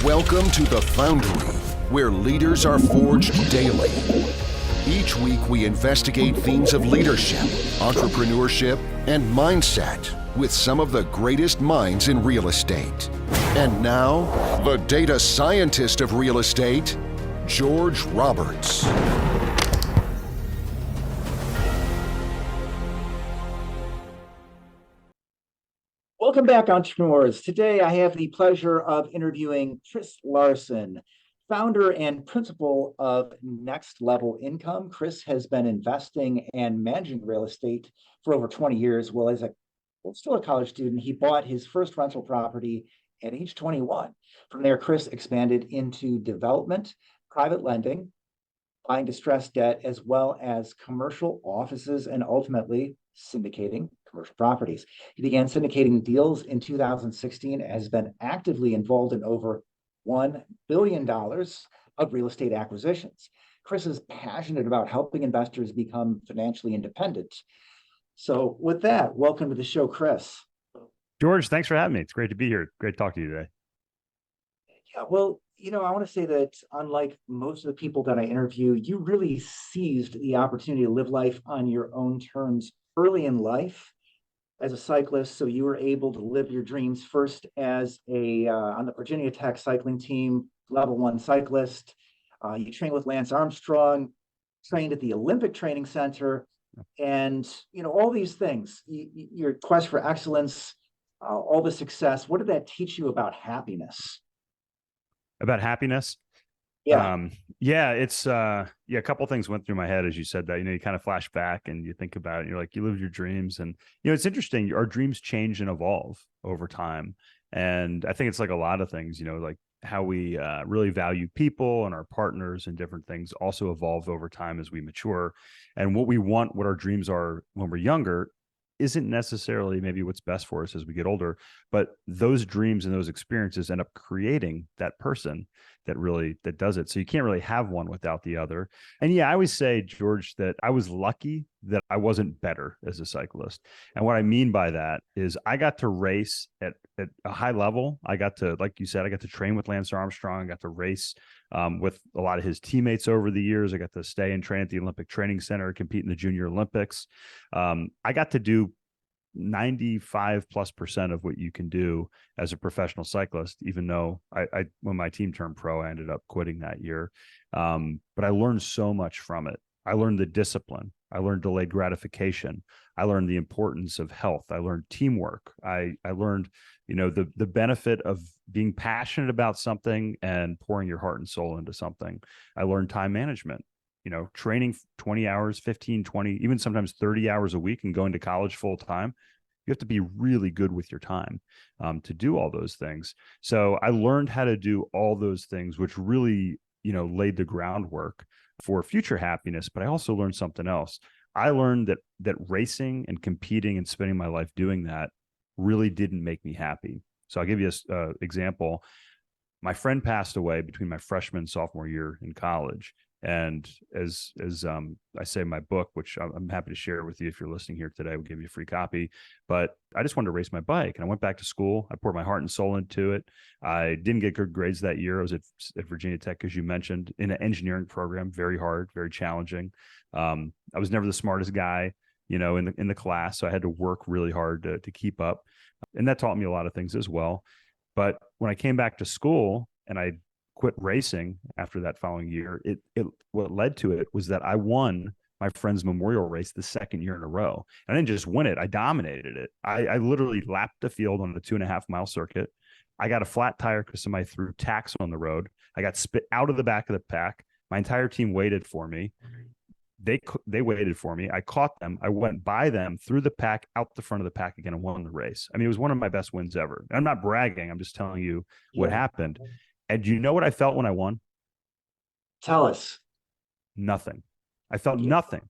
Welcome to The Foundry, where leaders are forged daily. Each week we investigate themes of leadership, entrepreneurship, and mindset with some of the greatest minds in real estate. And now, the data scientist of real estate, George Roberts. Welcome back, entrepreneurs. Today, I have the pleasure of interviewing Chris Larson, founder and principal of Next Level Income. Chris has been investing and managing real estate for over 20 years. Still a college student, he bought his first rental property at age 21. From there, Chris expanded into development, private lending, buying distressed debt, as well as commercial offices, and ultimately syndicating commercial properties. He began syndicating deals in 2016 and has been actively involved in over $1 billion of real estate acquisitions. Chris is passionate about helping investors become financially independent. So with that, welcome to the show, Chris. George, thanks for having me. It's great to be here. Great to talk to you today. Yeah, well, I want to say that unlike most of the people that I interview, you really seized the opportunity to live life on your own terms early in life as a cyclist. So you were able to live your dreams first as on the Virginia Tech cycling team, level 1 cyclist. You trained with Lance Armstrong, trained at the Olympic Training Center, and all these things. Your quest for excellence, all the success. What did that teach you about happiness? About happiness? Yeah. It's a couple of things went through my head as you said that. You kind of flash back and you think about it, and you're like, you live your dreams. And it's interesting, our dreams change and evolve over time. And I think it's like a lot of things, like how we really value people and our partners and different things also evolve over time as we mature. And what we want, what our dreams are when we're younger, isn't necessarily maybe what's best for us as we get older, but those dreams and those experiences end up creating that person that does it. So you can't really have one without the other. And I always say, George, that I was lucky that I wasn't better as a cyclist. And what I mean by that is I got to race at a high level. I got to, like you said, I got to train with Lance Armstrong. I got to race with a lot of his teammates over the years. I got to stay and train at the Olympic Training Center, compete in the Junior Olympics. I got to do 95+% of what you can do as a professional cyclist, even though when my team turned pro, I ended up quitting that year. But I learned so much from it. I learned the discipline. I learned delayed gratification. I learned the importance of health. I learned teamwork. I learned, the benefit of being passionate about something and pouring your heart and soul into something. I learned time management. Training 20 hours, 15, 20, even sometimes 30 hours a week and going to college full time. You have to be really good with your time to do all those things. So I learned how to do all those things, which really, laid the groundwork for future happiness. But I also learned something else. I learned that racing and competing and spending my life doing that really didn't make me happy. So I'll give you an example. My friend passed away between my freshman and sophomore year in college. And as I say in my book, which I'm happy to share with you if you're listening here today, we'll give you a free copy. But I just wanted to race my bike, and I went back to school. I poured my heart and soul into it. I didn't get good grades that year. I was at Virginia Tech, as you mentioned, in an engineering program, very hard, very challenging. I was never the smartest guy, in the class, so I had to work really hard to keep up, and that taught me a lot of things as well. But when I came back to school and I quit racing after that following year, what led to it was that I won my friend's memorial race the second year in a row. And I didn't just win it, I dominated it. I literally lapped the field on the 2.5-mile circuit. I got a flat tire because somebody threw tacks on the road. I got spit out of the back of the pack. My entire team waited for me. They waited for me. I caught them. I went by them, through the pack, out the front of the pack again, and won the race. I mean, it was one of my best wins ever. And I'm not bragging. I'm just telling you what happened. And do you know what I felt when I won? Tell us. Nothing. I felt nothing.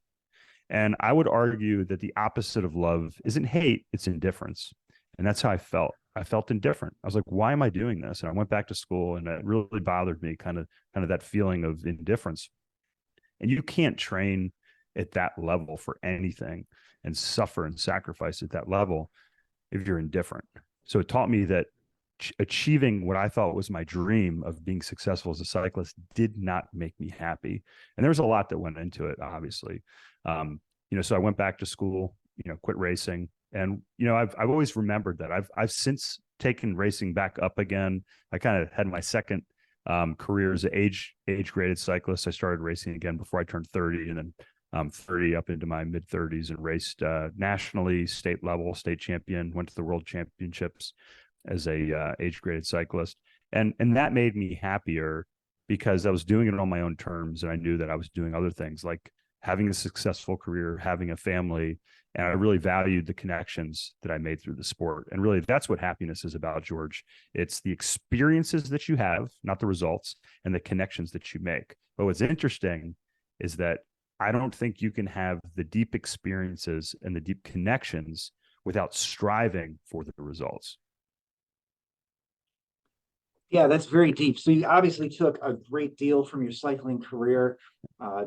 And I would argue that the opposite of love isn't hate, it's indifference. And that's how I felt. I felt indifferent. I was like, why am I doing this? And I went back to school, and it really bothered me, kind of that feeling of indifference. And you can't train at that level for anything and suffer and sacrifice at that level if you're indifferent. So it taught me that achieving what I thought was my dream of being successful as a cyclist did not make me happy. And there was a lot that went into it, obviously. So I went back to school, quit racing. And, I've always remembered that I've since taken racing back up again. I kind of had my second career as an age graded cyclist. I started racing again before I turned 30, and then 30 up into my mid 30s, and raced nationally, state level, state champion, went to the world championships as a age graded cyclist. And that made me happier because I was doing it on my own terms. And I knew that I was doing other things like having a successful career, having a family. And I really valued the connections that I made through the sport. And really, that's what happiness is about, George. It's the experiences that you have, not the results, and the connections that you make. But what's interesting is that I don't think you can have the deep experiences and the deep connections without striving for the results. Yeah, that's very deep. So you obviously took a great deal from your cycling career,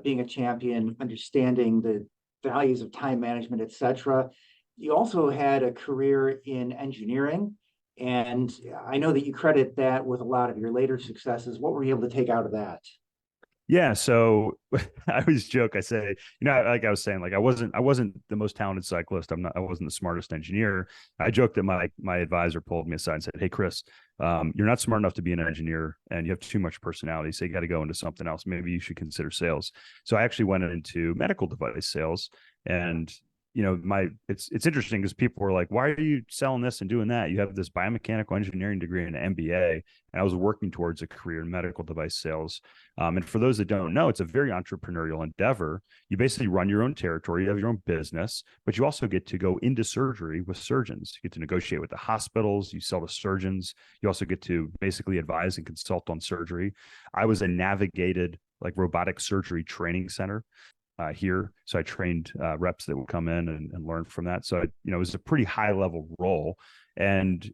being a champion, understanding the values of time management, etc. You also had a career in engineering, and I know that you credit that with a lot of your later successes. What were you able to take out of that? Yeah, so I always joke. I say, like I was saying, like I wasn't the most talented cyclist. I wasn't the smartest engineer. I joked that my advisor pulled me aside and said, "Hey, Chris, you're not smart enough to be an engineer, and you have too much personality. So you got to go into something else. Maybe you should consider sales." So I actually went into medical device sales, and it's interesting because people were like, "Why are you selling this and doing that? You have this biomechanical engineering degree and an MBA." And I was working towards a career in medical device sales. And for those that don't know, it's a very entrepreneurial endeavor. You basically run your own territory, you have your own business, but you also get to go into surgery with surgeons. You get to negotiate with the hospitals, you sell to surgeons. You also get to basically advise and consult on surgery. I was a navigated robotic surgery training center here. So I trained reps that would come in and learn from that. So, it was a pretty high level role. And,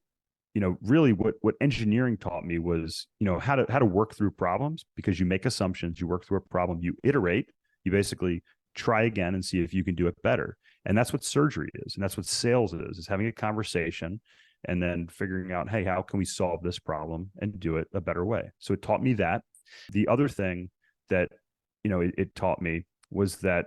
really what engineering taught me was, how to work through problems, because you make assumptions, you work through a problem, you iterate, you basically try again and see if you can do it better. And that's what surgery is. And that's what sales is having a conversation and then figuring out, hey, how can we solve this problem and do it a better way? So it taught me that. The other thing that, it taught me was that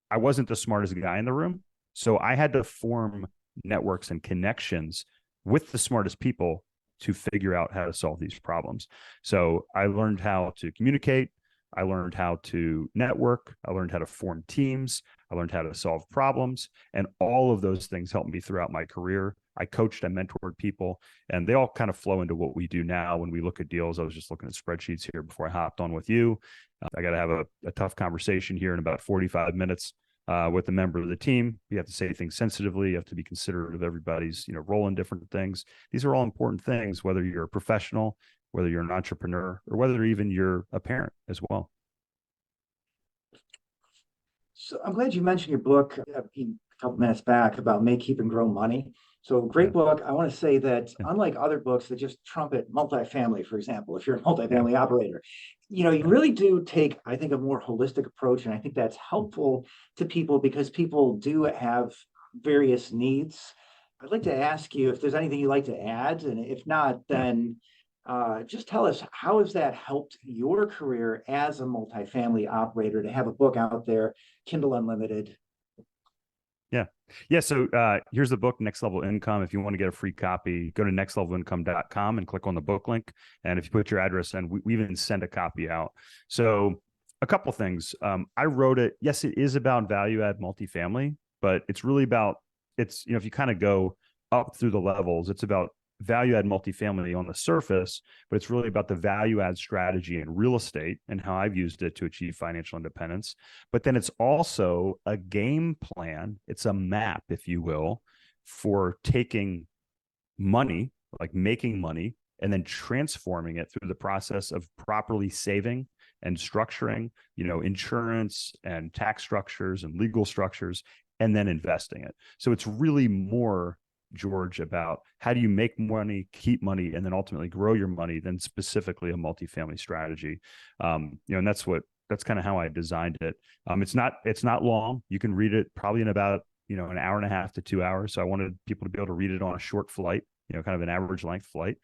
I wasn't the smartest guy in the room. So I had to form networks and connections with the smartest people to figure out how to solve these problems. So I learned how to communicate. I learned how to network. I learned how to form teams. I learned how to solve problems. And all of those things helped me throughout my career. I coached, I mentored people, and they all kind of flow into what we do now when we look at deals. I was just looking at spreadsheets here before I hopped on with you. I got to have a tough conversation here in about 45 minutes with a member of the team. You have to say things sensitively. You have to be considerate of everybody's, role in different things. These are all important things, whether you're a professional, whether you're an entrepreneur, or whether even you're a parent as well. So I'm glad you mentioned your book a couple minutes back about Make, Keep, and Grow Money. So great book. I want to say that unlike other books that just trumpet multifamily, for example, if you're a multifamily operator, you really do take, I think, a more holistic approach. And I think that's helpful to people because people do have various needs. I'd like to ask you if there's anything you'd like to add. And if not, then just tell us, how has that helped your career as a multifamily operator to have a book out there, Kindle Unlimited? Yeah. So here's the book, Next Level Income. If you want to get a free copy, go to nextlevelincome.com and click on the book link. And if you put your address in, we even send a copy out. So a couple things. I wrote it. Yes, it is about value add multifamily, but it's really about, if you kind of go up through the levels, it's about value add multifamily on the surface, but it's really about the value add strategy in real estate and how I've used it to achieve financial independence. But then it's also a game plan. It's a map, if you will, for taking money, like making money, and then transforming it through the process of properly saving and structuring, insurance and tax structures and legal structures, and then investing it. So it's really more, George, about how do you make money, keep money, and then ultimately grow your money than specifically a multifamily strategy. And that's kind of how I designed it. It's not long. You can read it probably in about, an hour and a half to 2 hours. So I wanted people to be able to read it on a short flight kind of an average length flight.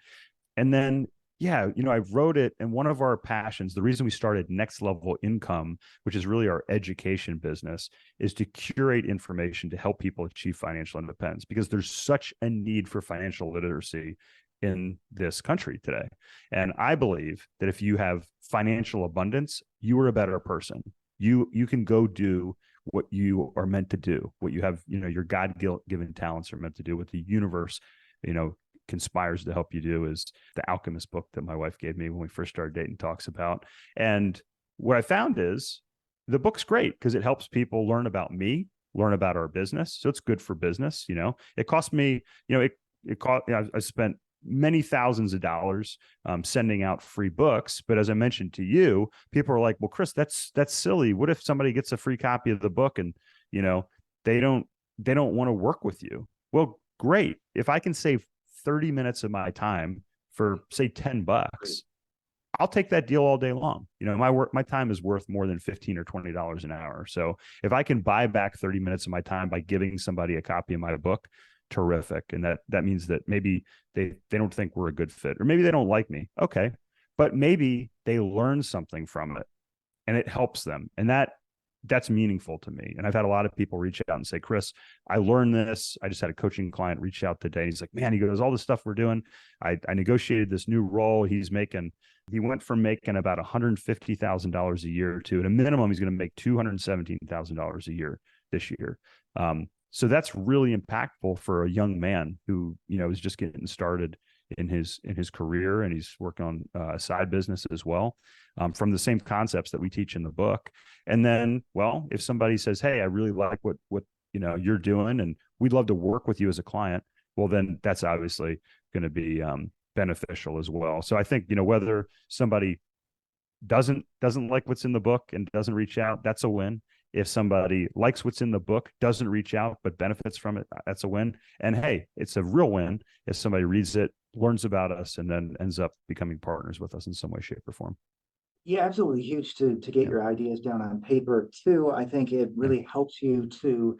And then, yeah, I wrote it. And one of our passions, the reason we started Next Level Income, which is really our education business, is to curate information to help people achieve financial independence, because there's such a need for financial literacy in this country today. And I believe that if you have financial abundance, you are a better person. You can go do what you are meant to do, what you have, your God-given talents are meant to do, what the universe, conspires to help you do, is the Alchemist book that my wife gave me when we first started dating talks about. And what I found is the book's great because it helps people learn about me, learn about our business. So it's good for business. It cost me, I spent many thousands of dollars sending out free books. But as I mentioned to you, people are like, well, Chris, that's silly. What if somebody gets a free copy of the book and, they don't want to work with you? Well, great. If I can save 30 minutes of my time for, say, $10, I'll take that deal all day long. My time is worth more than $15 or $20 an hour. So if I can buy back 30 minutes of my time by giving somebody a copy of my book, terrific. And that means that maybe they don't think we're a good fit, or maybe they don't like me. Okay. But maybe they learn something from it and it helps them. And that's meaningful to me. And I've had a lot of people reach out and say, Chris, I learned this. I just had a coaching client reach out today. He's like, man, he goes, all the stuff we're doing, I negotiated this new role. He went from making about $150,000 a year to, at a minimum, he's going to make $217,000 a year this year. So that's really impactful for a young man who, is just getting started in his career, and he's working on a side business as well, from the same concepts that we teach in the book. And then, well, if somebody says, hey, I really like what you're doing, and we'd love to work with you as a client, well, then that's obviously going to be beneficial as well. So I think, whether somebody doesn't like what's in the book and doesn't reach out, that's a win. If somebody likes what's in the book, doesn't reach out, but benefits from it, that's a win. And hey, it's a real win if somebody reads it, learns about us, and then ends up becoming partners with us in some way, shape, or form. Yeah, absolutely huge to get your ideas down on paper too. I think it really helps you to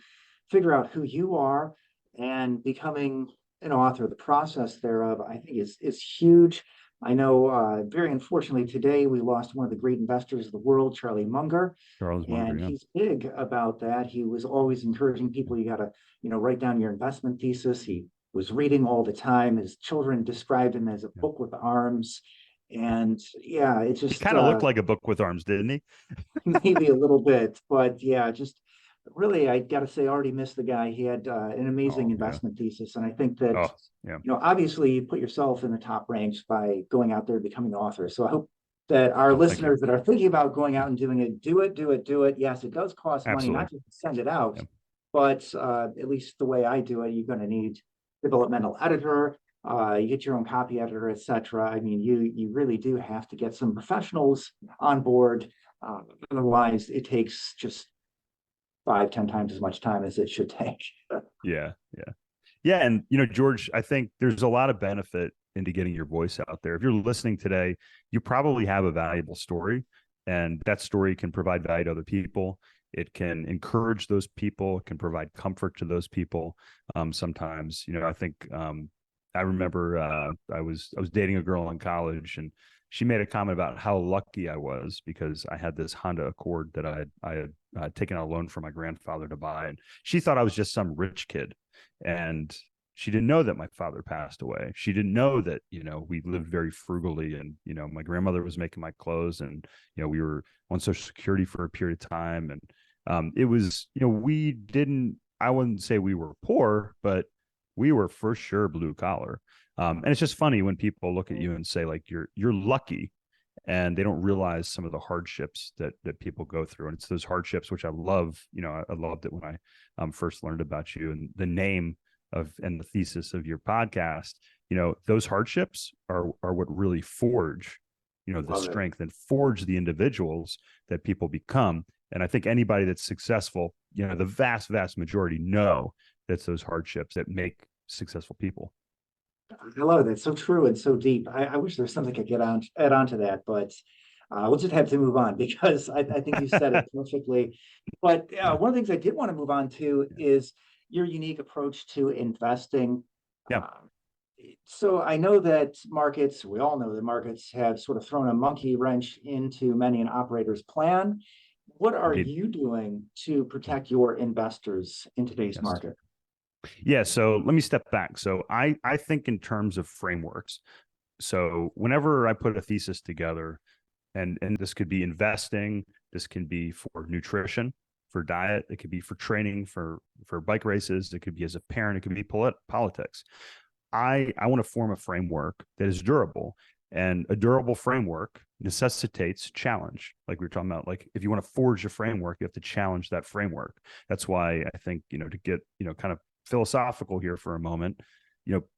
figure out who you are, and becoming an author, the process thereof, I think is huge. I know, very unfortunately today we lost one of the great investors of the world, Charlie Munger. And he's big about that. He was always encouraging people, you got to, write down your investment thesis. He was reading all the time. His children described him as a book with arms. And yeah, it just kind of looked like a book with arms, didn't he? Maybe a little bit, but yeah, just really, I got to say, I already missed the guy. He had an amazing investment thesis. And I think that, obviously you put yourself in the top ranks by going out there, becoming an author. So I hope that our listeners that are thinking about going out and doing it, do it. Yes, it does cost money, not just to send it out, but at least the way I do it, you're going to need developmental editor, you get your own copy editor, etc. I mean, you really do have to get some professionals on board. Otherwise, it takes just 5-10 times as much time as it should take. Yeah. And George, I think there's a lot of benefit into getting your voice out there. If you're listening today, you probably have a valuable story, and that story can provide value to other people. It can encourage those people. It can provide comfort to those people. Sometimes, I think I remember I was dating a girl in college, and she made a comment about how lucky I was because I had this Honda Accord that I had taken out a loan from my grandfather to buy, and she thought I was just some rich kid, and she didn't know that my father passed away. She didn't know that we lived very frugally, and my grandmother was making my clothes, and we were on Social Security for a period of time, and it was we didn't. I wouldn't say we were poor, but we were for sure blue collar. And it's just funny when people look at you and say, like, you're lucky, and they don't realize some of the hardships that people go through. And it's those hardships, which I love. I loved it when I first learned about you, and the name and the thesis of your podcast. Those hardships are what really forge, the strength and forge the individuals that people become. And I think anybody that's successful, the vast majority know that's those hardships that make successful people. I love it. It's so true and so deep. I wish there was something I could add on to that, but we'll just have to move on because I think you said it perfectly. But one of the things I did want to move on to is your unique approach to investing. So I know that markets, we all know that markets have sort of thrown a monkey wrench into many an operator's plan. What are Indeed. you doing to protect your investors in today's Yes. market? Yeah. So let me step back. So I think in terms of frameworks. So whenever I put a thesis together, and this could be investing, this can be for nutrition, for diet, it could be for training, for bike races, it could be as a parent, it could be politics. I want to form a framework that is durable, and a durable framework necessitates challenge. Like we were talking about, like if you want to forge a framework, you have to challenge that framework. That's why I think, to get, kind of philosophical here for a moment,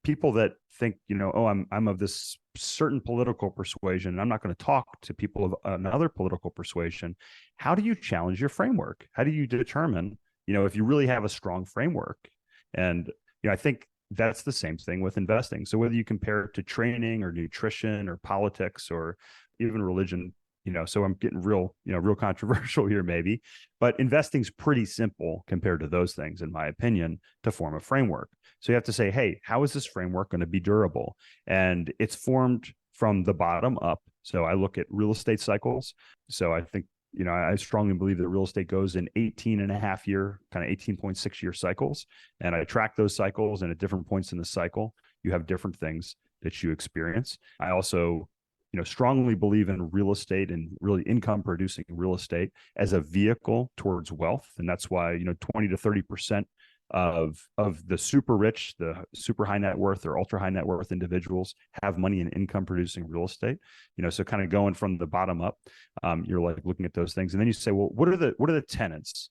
people that think, oh, I'm of this certain political persuasion, and I'm not going to talk to people of another political persuasion. How do you challenge your framework? How do you determine, if you really have a strong framework? And, I think that's the same thing with investing. So whether you compare it to training or nutrition or politics or even religion, so I'm getting real controversial here maybe, but investing's pretty simple compared to those things, in my opinion, to form a framework. So you have to say, hey, how is this framework going to be durable? And it's formed from the bottom up. So I look at real estate cycles. So I think, I strongly believe that real estate goes in 18 and a half year, kind of 18.6 year cycles. And I track those cycles, and at different points in the cycle, you have different things that you experience. I also, strongly believe in real estate and really income producing real estate as a vehicle towards wealth. And that's why, 20 to 30% of the super rich, the super high net worth or ultra high net worth individuals have money in income producing real estate. So kind of going from the bottom up, you're like looking at those things, and then you say, well, what are the tenets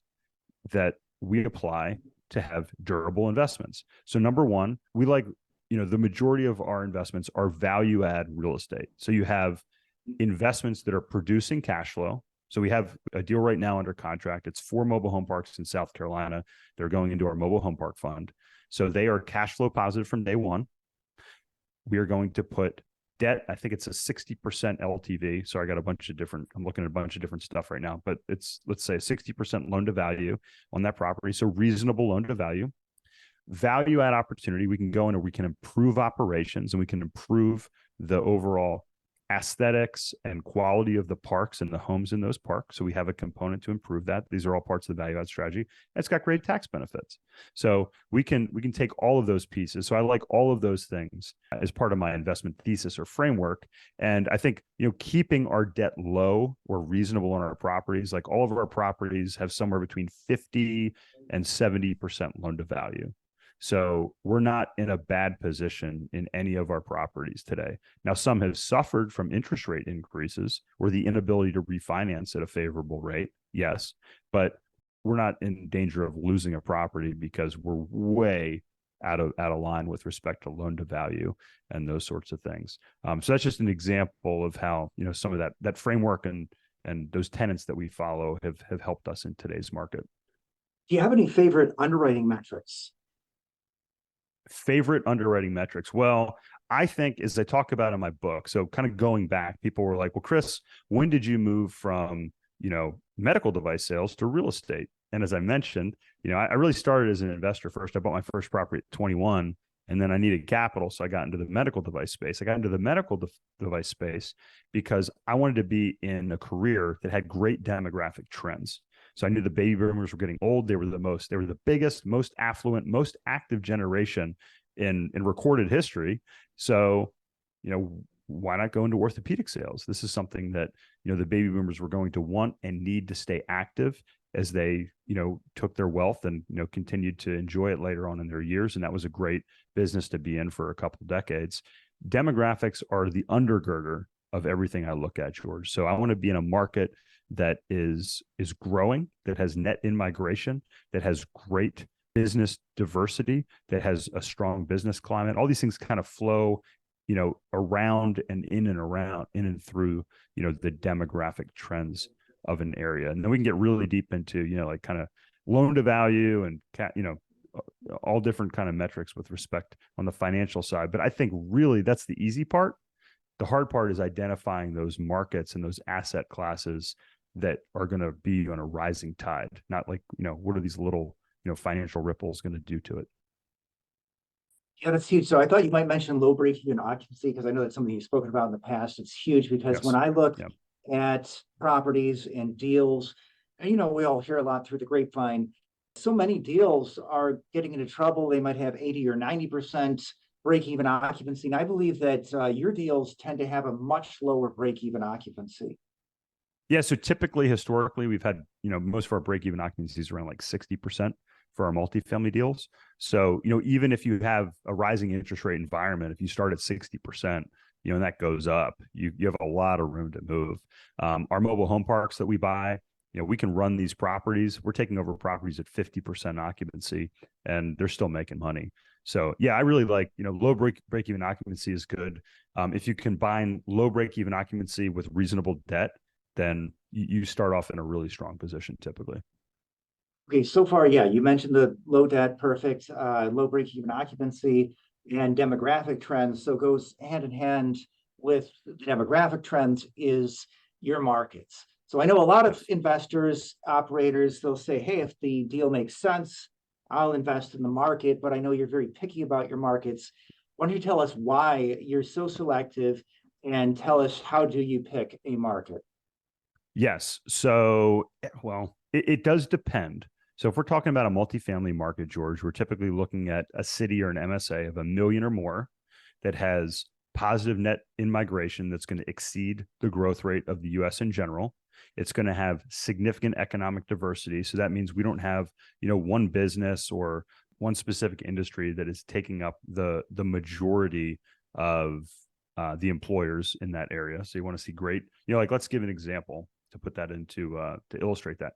that we apply to have durable investments? So number one, we like, the majority of our investments are value add real estate. So you have investments that are producing cash flow. So we have a deal right now under contract. It's 4 mobile home parks in South Carolina. They're going into our mobile home park fund. So they are cash flow positive from day one. We are going to put debt. I think it's a 60% LTV. So I got I'm looking at a bunch of different stuff right now, but it's, let's say 60% loan to value on that property. So reasonable loan to value. Value add opportunity. We can go in and we can improve operations, and we can improve the overall aesthetics and quality of the parks and the homes in those parks. So we have a component to improve that. These are all parts of the value add strategy. It's got great tax benefits. So we can take all of those pieces. So I like all of those things as part of my investment thesis or framework. And I think, keeping our debt low or reasonable on our properties, like all of our properties have somewhere between 50 and 70% loan to value. So we're not in a bad position in any of our properties today. Now, some have suffered from interest rate increases or the inability to refinance at a favorable rate. Yes, but we're not in danger of losing a property because we're way out of line with respect to loan to value and those sorts of things. So that's just an example of how, some of that framework and those tenets that we follow have helped us in today's market. Do you have any favorite underwriting metrics? Favorite underwriting metrics? Well, I think, as I talk about in my book, so kind of going back, people were like, well, Chris, when did you move from, medical device sales to real estate? And as I mentioned, I really started as an investor first. I bought my first property at 21, and then I needed capital. So I got into the medical device space. I got into the medical device space because I wanted to be in a career that had great demographic trends. So I knew the baby boomers were getting old. They were the biggest, most affluent, most active generation in recorded history. So, why not go into orthopedic sales? This is something that, the baby boomers were going to want and need to stay active as they, took their wealth and, continued to enjoy it later on in their years. And that was a great business to be in for a couple of decades. Demographics are the undergirder of everything I look at, George. So I want to be in a market that is growing, that has net in-migration, that has great business diversity, that has a strong business climate. All these things kind of flow, around and in and through, the demographic trends of an area. And then we can get really deep into, like kind of loan to value and, all different kind of metrics with respect on the financial side. But I think really that's the easy part. The hard part is identifying those markets and those asset classes that are going to be on a rising tide, not like, what are these little, financial ripples going to do to it? Yeah, that's huge. So I thought you might mention low break-even occupancy because I know that's something you've spoken about in the past. It's huge because when Yes. I look Yep. at properties and deals, and we all hear a lot through the grapevine. So many deals are getting into trouble. They might have 80 or 90% break-even occupancy. And I believe that your deals tend to have a much lower break-even occupancy. Yeah. So typically, historically, we've had, most of our break-even occupancies around like 60% for our multifamily deals. So, even if you have a rising interest rate environment, if you start at 60%, and that goes up, you have a lot of room to move. Our mobile home parks that we buy, we can run these properties. We're taking over properties at 50% occupancy and they're still making money. So yeah, I really like, low break-even occupancy is good. If you combine low break-even occupancy with reasonable debt, then you start off in a really strong position typically. Okay, so far, yeah, you mentioned the low debt, perfect, low break-even occupancy and demographic trends. So goes hand in hand with the demographic trends is your markets. So I know a lot of investors, operators, they'll say, hey, if the deal makes sense, I'll invest in the market, but I know you're very picky about your markets. Why don't you tell us why you're so selective and tell us how do you pick a market? Yes. So, well, it does depend. So if we're talking about a multifamily market, George, we're typically looking at a city or an MSA of 1 million or more that has positive net in-migration that's going to exceed the growth rate of the US in general. It's going to have significant economic diversity. So that means we don't have, one business or one specific industry that is taking up the majority of the employers in that area. So you want to see great, like let's give an example to put that into, to illustrate that.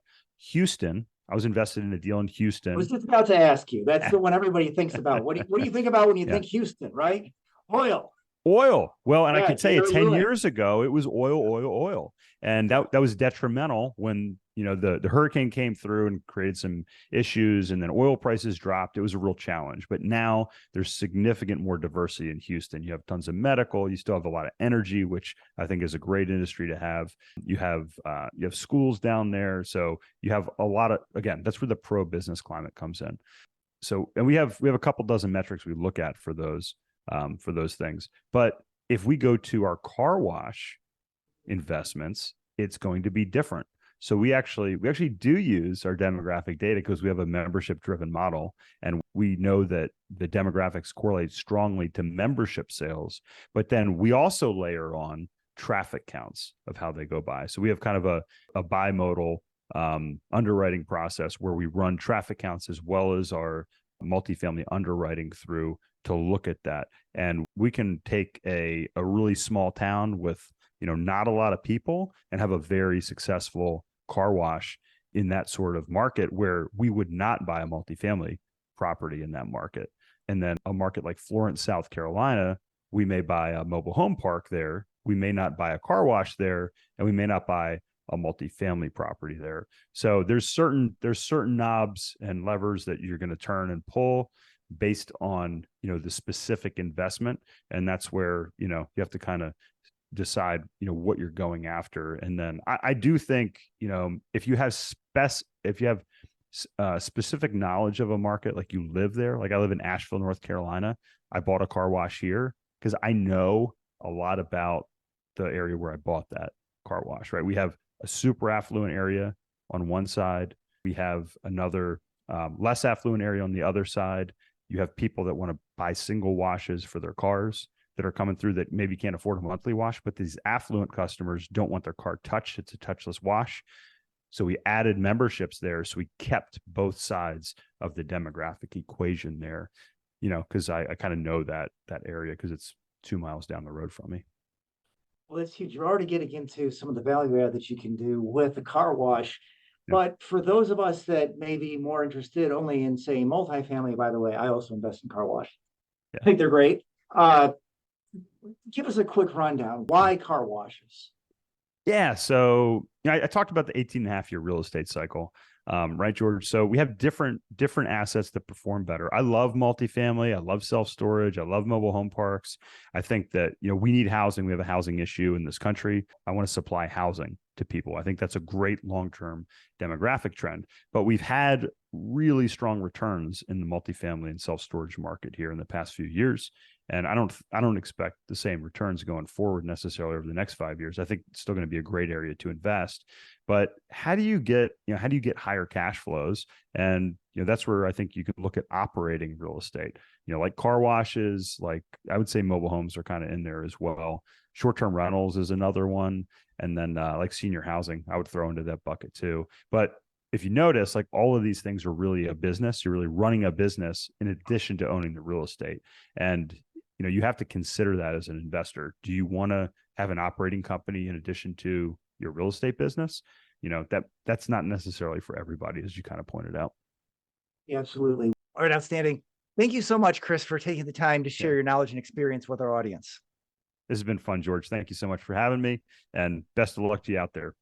Houston, I was invested in a deal in Houston. I was just about to ask you. That's the one everybody thinks about. What do you think about when you think Houston, right? Oil. Well, and I can tell you 10 ruined. years ago, it was oil. And that was detrimental when, the hurricane came through and created some issues and then oil prices dropped. It was a real challenge. But now there's significant more diversity in Houston. You have tons of medical, you still have a lot of energy, which I think is a great industry to have. You have schools down there. So you have a lot of, again, that's where the pro business climate comes in. So, and we have a couple dozen metrics we look at for those things. But if we go to our car wash investments, it's going to be different. So we actually do use our demographic data because we have a membership driven model, and we know that the demographics correlate strongly to membership sales. But then we also layer on traffic counts of how they go by. So we have kind of a bimodal underwriting process where we run traffic counts as well as our multifamily underwriting through to look at that. And we can take a really small town with, not a lot of people and have a very successful car wash in that sort of market where we would not buy a multifamily property in that market. And then a market like Florence, South Carolina, we may buy a mobile home park there. We may not buy a car wash there, and we may not buy a multifamily property there. So there's certain knobs and levers that you're going to turn and pull based on, the specific investment. And that's where, you have to kind of decide, what you're going after. And then I do think, if you have specific knowledge of a market, like you live there, like I live in Asheville, North Carolina, I bought a car wash here because I know a lot about the area where I bought that car wash, right? We have a super affluent area on one side. We have another less affluent area on the other side. You have people that want to buy single washes for their cars that are coming through that maybe can't afford a monthly wash, but these affluent customers don't want their car touched. It's a touchless wash. So we added memberships there. So we kept both sides of the demographic equation there, because I kind of know that area because it's 2 miles down the road from me. Well, that's huge. You're already getting into some of the value add that you can do with the car wash. Yeah. But for those of us that may be more interested only in, say, multifamily, by the way, I also invest in car wash. Yeah. I think they're great. Give us a quick rundown. Why car washes? Yeah. So I talked about the 18.5-year real estate cycle, right, George? So we have different assets that perform better. I love multifamily. I love self-storage. I love mobile home parks. I think that, we need housing. We have a housing issue in this country. I want to supply housing to people. I think that's a great long-term demographic trend. But we've had really strong returns in the multifamily and self-storage market here in the past few years. And I don't expect the same returns going forward necessarily over the next 5 years. I think it's still going to be a great area to invest. But how do you get higher cash flows? And that's where I think you can look at operating real estate. Like car washes, like I would say mobile homes are kind of in there as well. Short-term rentals is another one. And then like senior housing, I would throw into that bucket too. But if you notice, like all of these things are really a business. You're really running a business in addition to owning the real estate. And you have to consider that as an investor. Do you want to have an operating company in addition to your real estate business? That's not necessarily for everybody, as you kind of pointed out. Absolutely. All right, outstanding. Thank you so much, Chris, for taking the time to share your knowledge and experience with our audience. This has been fun, George. Thank you so much for having me, and best of luck to you out there.